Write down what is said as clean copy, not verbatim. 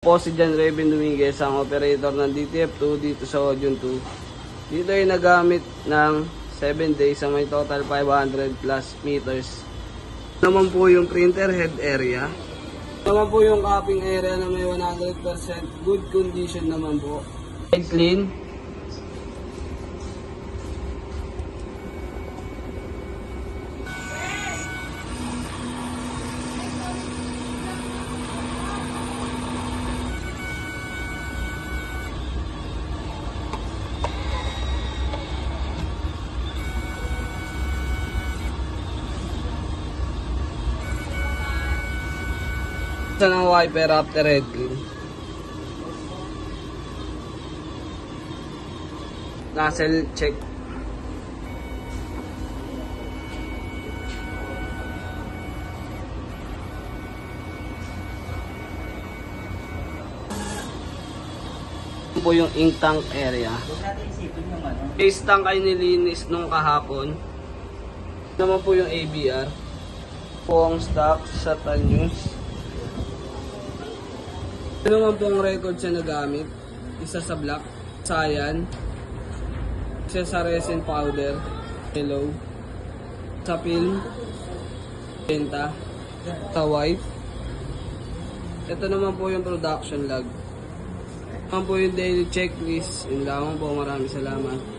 po si John Raven Dominguez, ang operator ng DTF2 dito sa Audion 2. Dito ay nagamit ng 7 days sa may total 500 plus meters. Naman po yung printer head area. Naman po yung copying area na may 100% good condition naman po. Clean. Sa ng wiper after head clean. Nozzle check. Ito po yung ink tank area. Base tank ay nilinis nung kahapon. Ito naman po yung ABR. Po ang stock sa Tanyus. Ito naman pong record siya nagamit. Isa sa black, cyan, isa sa resin powder, yellow, sa film, benta, sa white. Ito naman po yung production log. Ito naman po yung daily checklist. Yun lamang po, maraming salamat.